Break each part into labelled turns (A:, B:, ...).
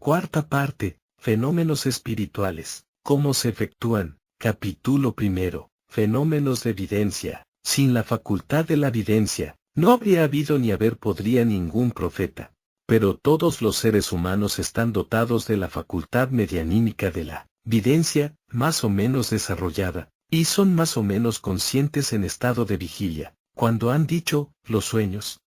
A: Cuarta parte, fenómenos espirituales. ¿Cómo se efectúan? Capítulo primero, fenómenos de evidencia. Sin la facultad de la evidencia, no habría habido ni haber podría ningún profeta. Pero todos los seres humanos están dotados de la facultad medianímica de la videncia, más o menos desarrollada, y son más o menos conscientes en estado de vigilia. Cuando han dicho, los sueños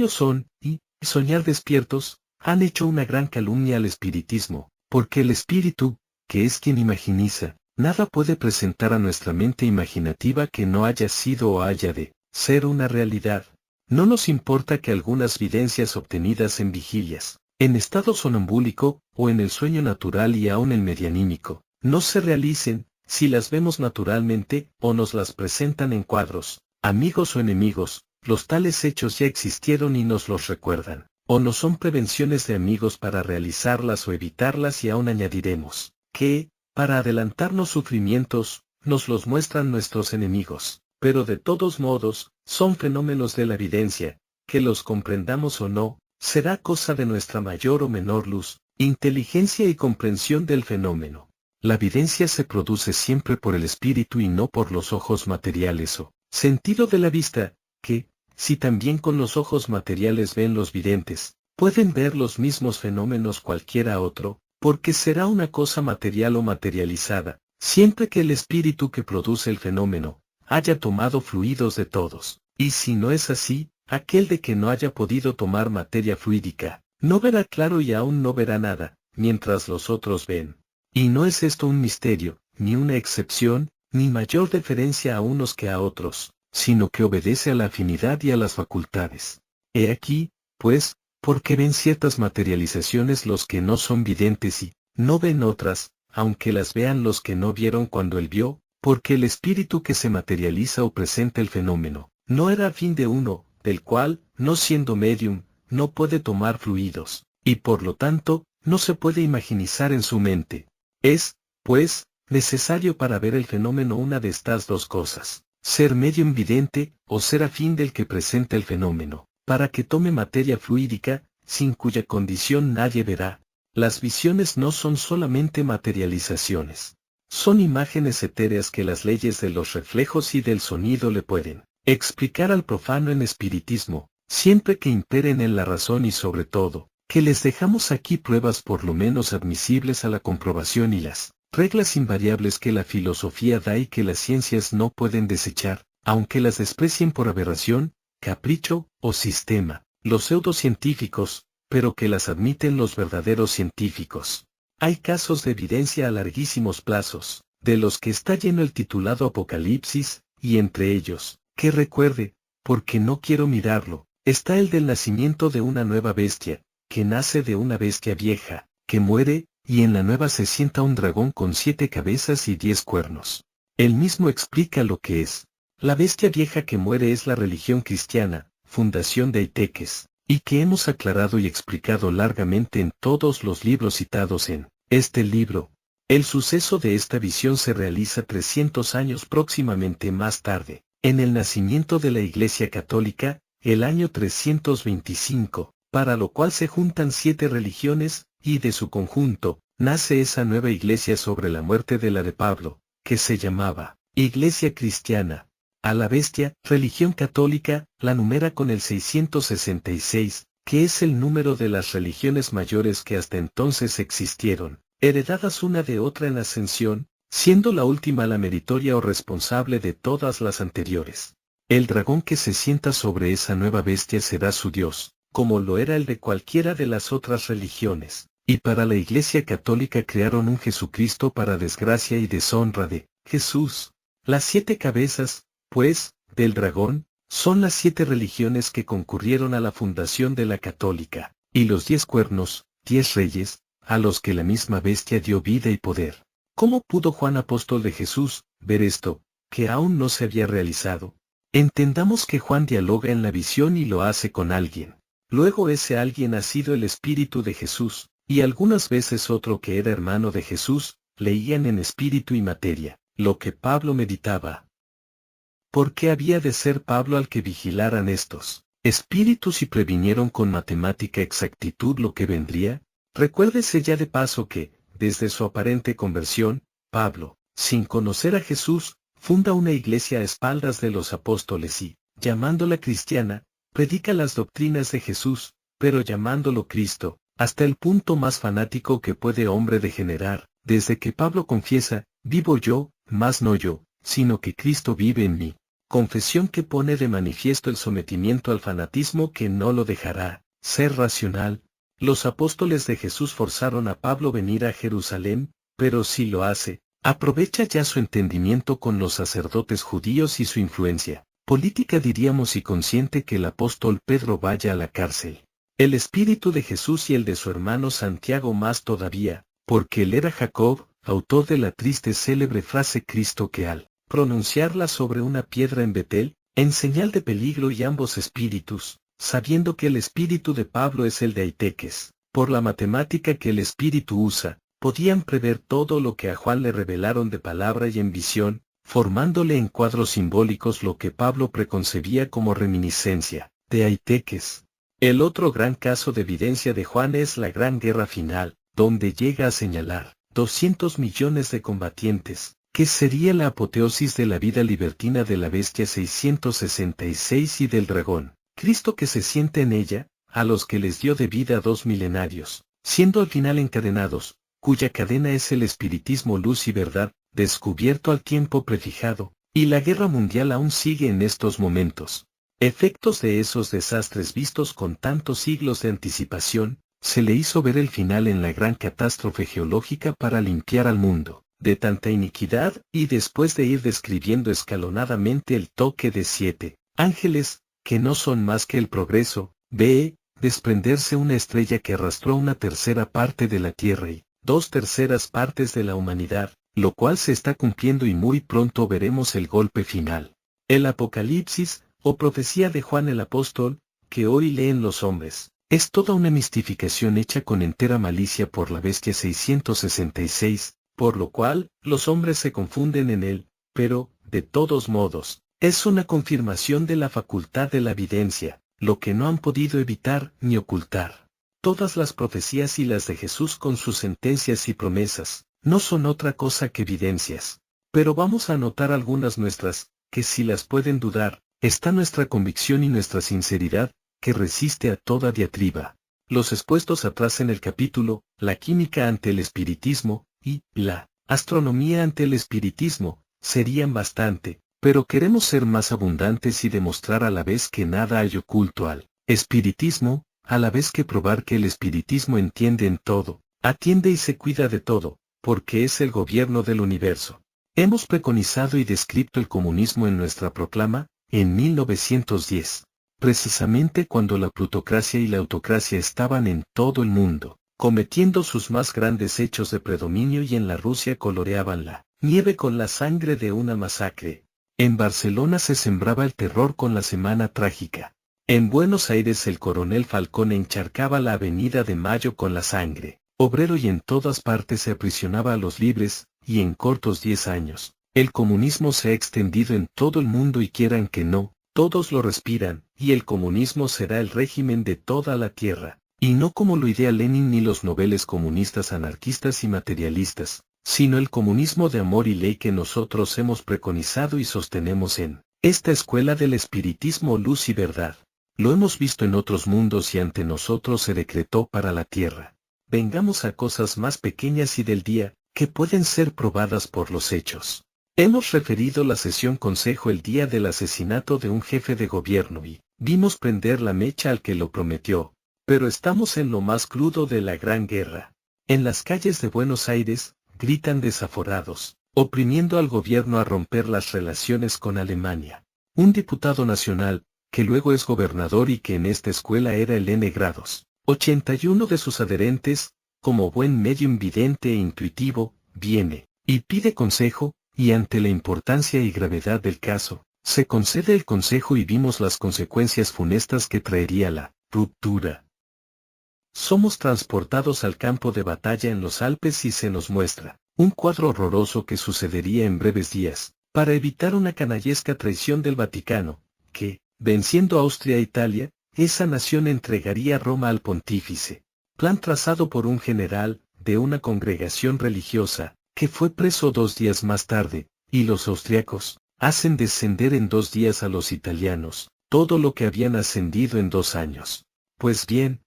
A: son, y soñar despiertos, han hecho una gran calumnia al espiritismo, porque el espíritu, que es quien imaginiza, nada puede presentar a nuestra mente imaginativa que no haya sido o haya de ser una realidad. No nos importa que algunas videncias obtenidas en vigilias, en estado sonambúlico, o en el sueño natural y aun el medianímico, no se realicen, si las vemos naturalmente, o nos las presentan en cuadros, amigos o enemigos, los tales hechos ya existieron y nos los recuerdan, o no son prevenciones de amigos para realizarlas o evitarlas y aún añadiremos, que, para adelantarnos sufrimientos, nos los muestran nuestros enemigos, pero de todos modos, son fenómenos de la evidencia, que los comprendamos o no, será cosa de nuestra mayor o menor luz, inteligencia y comprensión del fenómeno. La evidencia se produce siempre por el espíritu y no por los ojos materiales o sentido de la vista, que, si también con los ojos materiales ven los videntes, pueden ver los mismos fenómenos cualquiera otro, porque será una cosa material o materializada, siempre que el espíritu que produce el fenómeno, haya tomado fluidos de todos, y si no es así, aquel de que no haya podido tomar materia fluídica, no verá claro y aún no verá nada, mientras los otros ven. Y no es esto un misterio, ni una excepción, ni mayor deferencia a unos que a otros, sino que obedece a la afinidad y a las facultades. He aquí, pues, porque ven ciertas materializaciones los que no son videntes y no ven otras, aunque las vean los que no vieron cuando él vio, porque el espíritu que se materializa o presenta el fenómeno, no era a fin de uno, del cual, no siendo medium, no puede tomar fluidos, y por lo tanto, no se puede imaginizar en su mente. Es, pues, necesario para ver el fenómeno una de estas dos cosas, ser medium vidente, o ser afín del que presenta el fenómeno, para que tome materia fluídica, sin cuya condición nadie verá. Las visiones no son solamente materializaciones. Son imágenes etéreas que las leyes de los reflejos y del sonido le pueden explicar al profano en espiritismo, siempre que imperen en la razón y sobre todo, que les dejamos aquí pruebas por lo menos admisibles a la comprobación y las reglas invariables que la filosofía da y que las ciencias no pueden desechar, aunque las desprecien por aberración, capricho o sistema, los pseudocientíficos, pero que las admiten los verdaderos científicos. Hay casos de evidencia a larguísimos plazos, de los que está lleno el titulado Apocalipsis, y entre ellos, que recuerde, porque no quiero mirarlo, está el del nacimiento de una nueva bestia, que nace de una bestia vieja, que muere, y en la nueva se sienta un dragón con 7 cabezas y 10 cuernos. Él mismo explica lo que es. La bestia vieja que muere es la religión cristiana, fundación de Aiteques, y que hemos aclarado y explicado largamente en todos los libros citados en este libro. El suceso de esta visión se realiza 300 años próximamente más tarde, en el nacimiento de la Iglesia Católica, el año 325, para lo cual se juntan 7 religiones, y de su conjunto, nace esa nueva iglesia sobre la muerte de la de Pablo, que se llamaba Iglesia Cristiana. A la bestia, religión católica, la numera con el 666, que es el número de las religiones mayores que hasta entonces existieron, heredadas una de otra en ascensión, siendo la última la meritoria o responsable de todas las anteriores. El dragón que se sienta sobre esa nueva bestia será su Dios, como lo era el de cualquiera de las otras religiones, y para la Iglesia Católica crearon un Jesucristo para desgracia y deshonra de Jesús. Las 7 cabezas, pues, del dragón, son las 7 religiones que concurrieron a la fundación de la católica, y los 10 cuernos, 10 reyes, a los que la misma bestia dio vida y poder. ¿Cómo pudo Juan apóstol de Jesús ver esto, que aún no se había realizado? Entendamos que Juan dialoga en la visión y lo hace con alguien. Luego ese alguien ha sido el Espíritu de Jesús, y algunas veces otro que era hermano de Jesús, leían en espíritu y materia, lo que Pablo meditaba. ¿Por qué había de ser Pablo al que vigilaran estos espíritus y previnieron con matemática exactitud lo que vendría? Recuérdese ya de paso que, desde su aparente conversión, Pablo, sin conocer a Jesús, funda una iglesia a espaldas de los apóstoles y, llamándola cristiana, predica las doctrinas de Jesús, pero llamándolo Cristo, hasta el punto más fanático que puede hombre degenerar, desde que Pablo confiesa, vivo yo, mas no yo, sino que Cristo vive en mí. Confesión que pone de manifiesto el sometimiento al fanatismo que no lo dejará ser racional. Los apóstoles de Jesús forzaron a Pablo venir a Jerusalén, pero si lo hace, aprovecha ya su entendimiento con los sacerdotes judíos y su influencia política, diríamos, y consiente que el apóstol Pedro vaya a la cárcel. El espíritu de Jesús y el de su hermano Santiago más todavía, porque él era Jacob, autor de la triste célebre frase Cristo que al pronunciarla sobre una piedra en Betel, en señal de peligro, y ambos espíritus, sabiendo que el espíritu de Pablo es el de Aiteques, por la matemática que el espíritu usa, podían prever todo lo que a Juan le revelaron de palabra y en visión, formándole en cuadros simbólicos lo que Pablo preconcebía como reminiscencia de Aiteques. El otro gran caso de evidencia de Juan es la gran guerra final, donde llega a señalar 200 millones de combatientes, que sería la apoteosis de la vida libertina de la bestia 666 y del dragón, Cristo que se siente en ella, a los que les dio de vida 2 millenarios, siendo al final encadenados, cuya cadena es el espiritismo luz y verdad, descubierto al tiempo prefijado, y la guerra mundial aún sigue en estos momentos. Efectos de esos desastres vistos con tantos siglos de anticipación, se le hizo ver el final en la gran catástrofe geológica para limpiar al mundo de tanta iniquidad, y después de ir describiendo escalonadamente el toque de 7 ángeles, que no son más que el progreso, ve desprenderse una estrella que arrastró una tercera parte de la tierra y 2/3 partes de la humanidad, lo cual se está cumpliendo y muy pronto veremos el golpe final. El Apocalipsis, o profecía de Juan el apóstol, que hoy leen los hombres, es toda una mistificación hecha con entera malicia por la bestia 666, por lo cual, los hombres se confunden en él, pero, de todos modos, es una confirmación de la facultad de la evidencia, lo que no han podido evitar ni ocultar. Todas las profecías y las de Jesús con sus sentencias y promesas, no son otra cosa que evidencias. Pero vamos a anotar algunas nuestras, que si las pueden dudar, está nuestra convicción y nuestra sinceridad, que resiste a toda diatriba. Los expuestos atrás en el capítulo, la química ante el espiritismo, y la astronomía ante el espiritismo, serían bastante, pero queremos ser más abundantes y demostrar a la vez que nada hay oculto al espiritismo, a la vez que probar que el espiritismo entiende en todo, atiende y se cuida de todo, porque es el gobierno del universo. Hemos preconizado y descrito el comunismo en nuestra proclama, en 1910, precisamente cuando la plutocracia y la autocracia estaban en todo el mundo, cometiendo sus más grandes hechos de predominio, y en la Rusia coloreaban la nieve con la sangre de una masacre. En Barcelona se sembraba el terror con la Semana Trágica. En Buenos Aires el coronel Falcón encharcaba la Avenida de Mayo con la sangre obrero, y en todas partes se aprisionaba a los libres, y en cortos 10 años, el comunismo se ha extendido en todo el mundo, y quieran que no, todos lo respiran, y el comunismo será el régimen de toda la tierra, y no como lo idea Lenin ni los noveles comunistas anarquistas y materialistas, sino el comunismo de amor y ley que nosotros hemos preconizado y sostenemos en esta escuela del espiritismo luz y verdad. Lo hemos visto en otros mundos y ante nosotros se decretó para la tierra. Vengamos a cosas más pequeñas y del día, que pueden ser probadas por los hechos. Hemos referido la sesión consejo el día del asesinato de un jefe de gobierno y vimos prender la mecha al que lo prometió, pero estamos en lo más crudo de la gran guerra. En las calles de Buenos Aires, gritan desaforados, oprimiendo al gobierno a romper las relaciones con Alemania. Un diputado nacional, que luego es gobernador y que en esta escuela era el N. Grados, 81 de sus adherentes, como buen medium vidente e intuitivo, viene y pide consejo, y ante la importancia y gravedad del caso, se concede el consejo y vimos las consecuencias funestas que traería la ruptura. Somos transportados al campo de batalla en los Alpes y se nos muestra un cuadro horroroso que sucedería en breves días, para evitar una canallesca traición del Vaticano, que, venciendo Austria e Italia, esa nación entregaría Roma al pontífice. plan trazado por un general de una congregación religiosa, que fue preso 2 días más tarde, y los austriacos hacen descender en 2 días a los italianos, todo lo que habían ascendido en 2 años. Pues bien,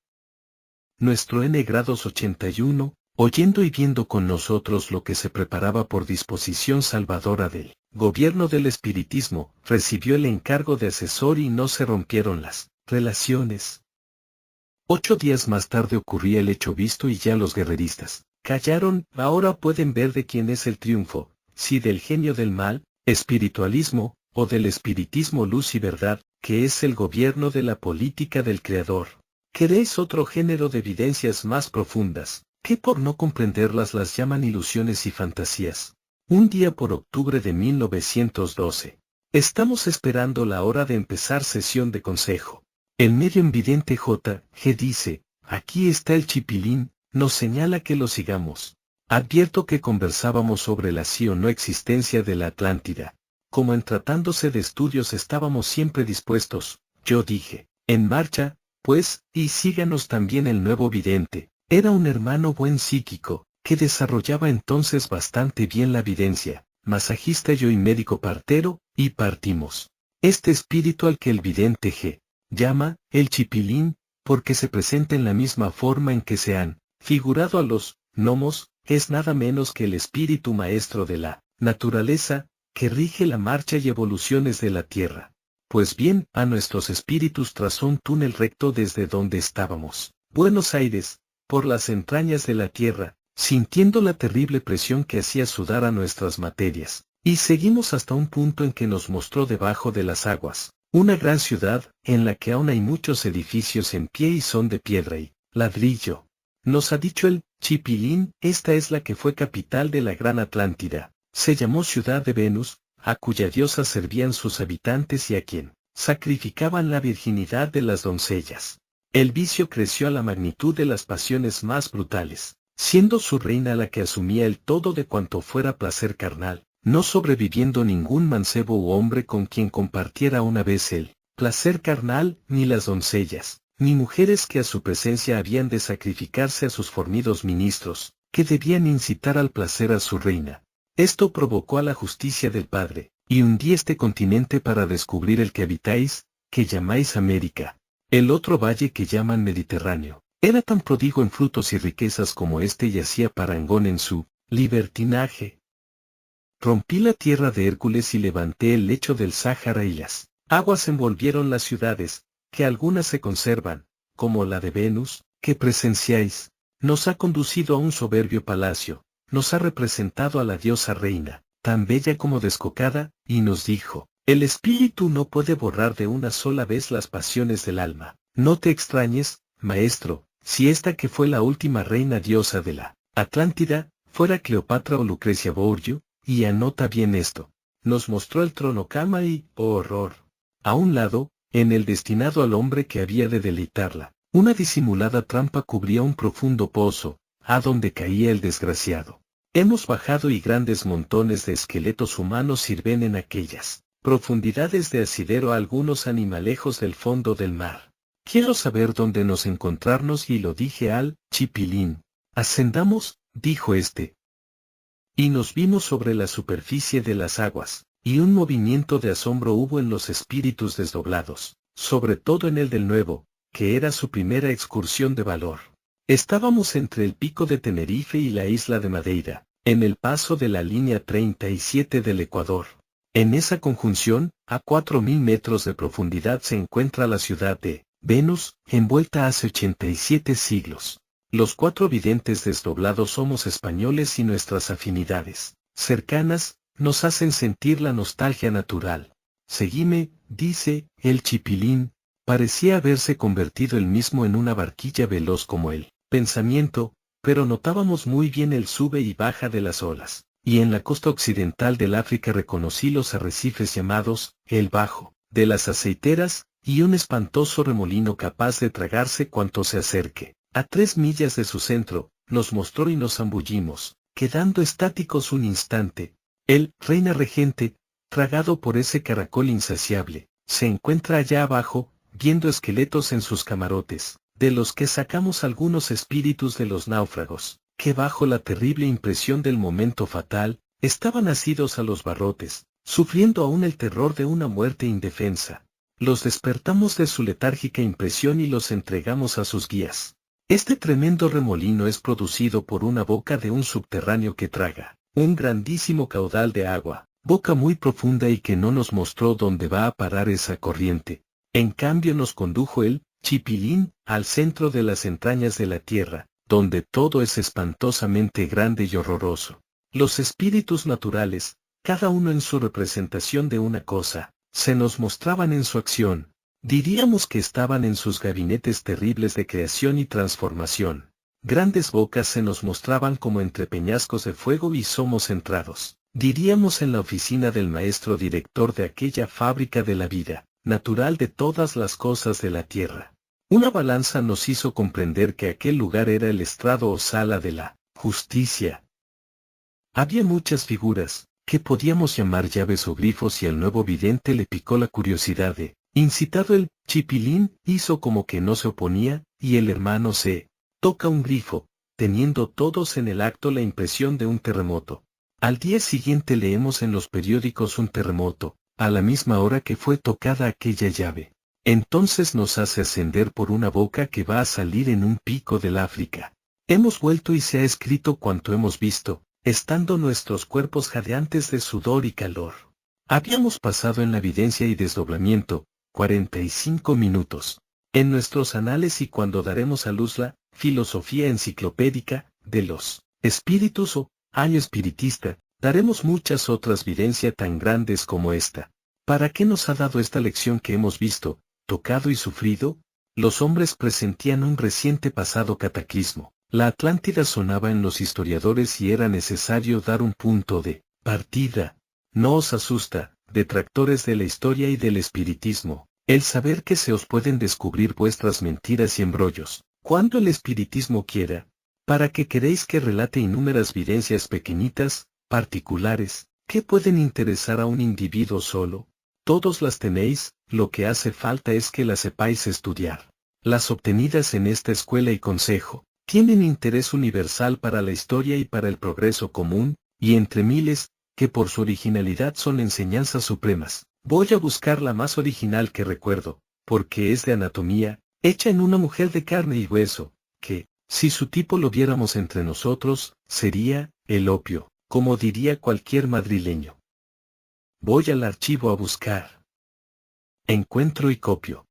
A: nuestro N-Grados 81, oyendo y viendo con nosotros lo que se preparaba por disposición salvadora del gobierno del espiritismo, recibió el encargo de asesor y no se rompieron las relaciones. 8 días más tarde ocurría el hecho visto y ya los guerreristas callaron. Ahora pueden ver de quién es el triunfo, si del genio del mal, espiritualismo, o del espiritismo luz y verdad, que es el gobierno de la política del Creador. ¿Queréis otro género de evidencias más profundas, que por no comprenderlas las llaman ilusiones y fantasías? Un día por octubre de 1912. Estamos esperando la hora de empezar sesión de consejo. El medio invidente J.G. dice, aquí está el chipilín, nos señala que lo sigamos. Advierto que conversábamos sobre la sí o no existencia de la Atlántida. Como en tratándose de estudios estábamos siempre dispuestos, yo dije, en marcha, pues, y síganos también el nuevo vidente. Era un hermano buen psíquico, que desarrollaba entonces bastante bien la evidencia, masajista yo y médico partero, y partimos. Este espíritu al que el vidente G. llama, el chipilín, porque se presenta en la misma forma en que se han figurado a los gnomos, es nada menos que el espíritu maestro de la naturaleza, que rige la marcha y evoluciones de la Tierra. Pues bien, a nuestros espíritus trazó un túnel recto desde donde estábamos, Buenos Aires, por las entrañas de la Tierra, sintiendo la terrible presión que hacía sudar a nuestras materias, y seguimos hasta un punto en que nos mostró debajo de las aguas, una gran ciudad, en la que aún hay muchos edificios en pie y son de piedra y ladrillo. Nos ha dicho el chipilín, esta es la que fue capital de la gran Atlántida, se llamó Ciudad de Venus, a cuya diosa servían sus habitantes y a quien sacrificaban la virginidad de las doncellas. El vicio creció a la magnitud de las pasiones más brutales, siendo su reina la que asumía el todo de cuanto fuera placer carnal, no sobreviviendo ningún mancebo u hombre con quien compartiera una vez el placer carnal, ni las doncellas, ni mujeres que a su presencia habían de sacrificarse a sus fornidos ministros, que debían incitar al placer a su reina. Esto provocó a la justicia del Padre, y hundí este continente para descubrir el que habitáis, que llamáis América. El otro valle que llaman Mediterráneo, era tan prodigo en frutos y riquezas como este y hacía parangón en su libertinaje. Rompí la tierra de Hércules y levanté el lecho del Sáhara y las aguas envolvieron las ciudades, que algunas se conservan, como la de Venus, que presenciáis. Nos ha conducido a un soberbio palacio, nos ha representado a la diosa reina, tan bella como descocada, y nos dijo, el espíritu no puede borrar de una sola vez las pasiones del alma. No te extrañes, maestro, si esta que fue la última reina diosa de la Atlántida, fuera Cleopatra o Lucrecia Borgia, y anota bien esto. Nos mostró el trono cama y, oh horror, a un lado, en el destinado al hombre que había de deleitarla, una disimulada trampa cubría un profundo pozo, a donde caía el desgraciado. Hemos bajado y grandes montones de esqueletos humanos sirven en aquellas profundidades de asidero a algunos animalejos del fondo del mar. Quiero saber dónde nos encontrarnos y lo dije al chipilín. Ascendamos, dijo este. Y nos vimos sobre la superficie de las aguas, y un movimiento de asombro hubo en los espíritus desdoblados, sobre todo en el del nuevo, que era su primera excursión de valor. Estábamos entre el pico de Tenerife y la isla de Madeira, en el paso de la línea 37 del Ecuador. En esa conjunción, a 4.000 metros de profundidad se encuentra la ciudad de Venus, envuelta hace 87 siglos. Los 4 videntes desdoblados somos españoles y nuestras afinidades cercanas nos hacen sentir la nostalgia natural. Seguime, dice, el chipilín, parecía haberse convertido él mismo en una barquilla veloz como el pensamiento, pero notábamos muy bien el sube y baja de las olas, y en la costa occidental del África reconocí los arrecifes llamados el Bajo, de las aceiteras, y un espantoso remolino capaz de tragarse cuanto se acerque. A 3 millas de su centro, nos mostró y nos zambullimos, quedando estáticos un instante. El reina regente, tragado por ese caracol insaciable, se encuentra allá abajo, viendo esqueletos en sus camarotes, de los que sacamos algunos espíritus de los náufragos, que bajo la terrible impresión del momento fatal, estaban asidos a los barrotes, sufriendo aún el terror de una muerte indefensa. Los despertamos de su letárgica impresión y los entregamos a sus guías. Este tremendo remolino es producido por una boca de un subterráneo que traga un grandísimo caudal de agua, boca muy profunda y que no nos mostró dónde va a parar esa corriente. En cambio nos condujo el Chipilín al centro de las entrañas de la tierra, donde todo es espantosamente grande y horroroso. Los espíritus naturales, cada uno en su representación de una cosa, se nos mostraban en su acción. Diríamos que estaban en sus gabinetes terribles de creación y transformación. Grandes bocas se nos mostraban como entre peñascos de fuego y somos entrados. Diríamos en la oficina del maestro director de aquella fábrica de la vida, natural de todas las cosas de la tierra. Una balanza nos hizo comprender que aquel lugar era el estrado o sala de la justicia. Había muchas figuras, que podíamos llamar llaves o grifos y al nuevo vidente le picó la curiosidad de, incitado el Chipilín, hizo como que no se oponía, y el hermano se toca un grifo, teniendo todos en el acto la impresión de un terremoto. Al día siguiente leemos en los periódicos un terremoto, a la misma hora que fue tocada aquella llave. Entonces nos hace ascender por una boca que va a salir en un pico del África. Hemos vuelto y se ha escrito cuanto hemos visto, estando nuestros cuerpos jadeantes de sudor y calor. Habíamos pasado en la evidencia y desdoblamiento, 45 minutos. En nuestros anales y cuando daremos a luz la filosofía enciclopédica de los espíritus o año espiritista, daremos muchas otras videncias tan grandes como esta. ¿Para qué nos ha dado esta lección que hemos visto, tocado y sufrido? Los hombres presentían un reciente pasado cataclismo. La Atlántida sonaba en los historiadores y era necesario dar un punto de partida. No os asusta, detractores de la historia y del espiritismo, el saber que se os pueden descubrir vuestras mentiras y embrollos, cuando el espiritismo quiera. ¿Para qué queréis que relate innúmeras videncias pequeñitas, particulares, que pueden interesar a un individuo solo? Todos las tenéis, lo que hace falta es que las sepáis estudiar. Las obtenidas en esta escuela y consejo, tienen interés universal para la historia y para el progreso común, y entre miles, que por su originalidad son enseñanzas supremas. Voy a buscar la más original que recuerdo, porque es de anatomía, hecha en una mujer de carne y hueso, que, si su tipo lo viéramos entre nosotros, sería el opio, como diría cualquier madrileño. Voy al archivo a buscar. Encuentro y copio.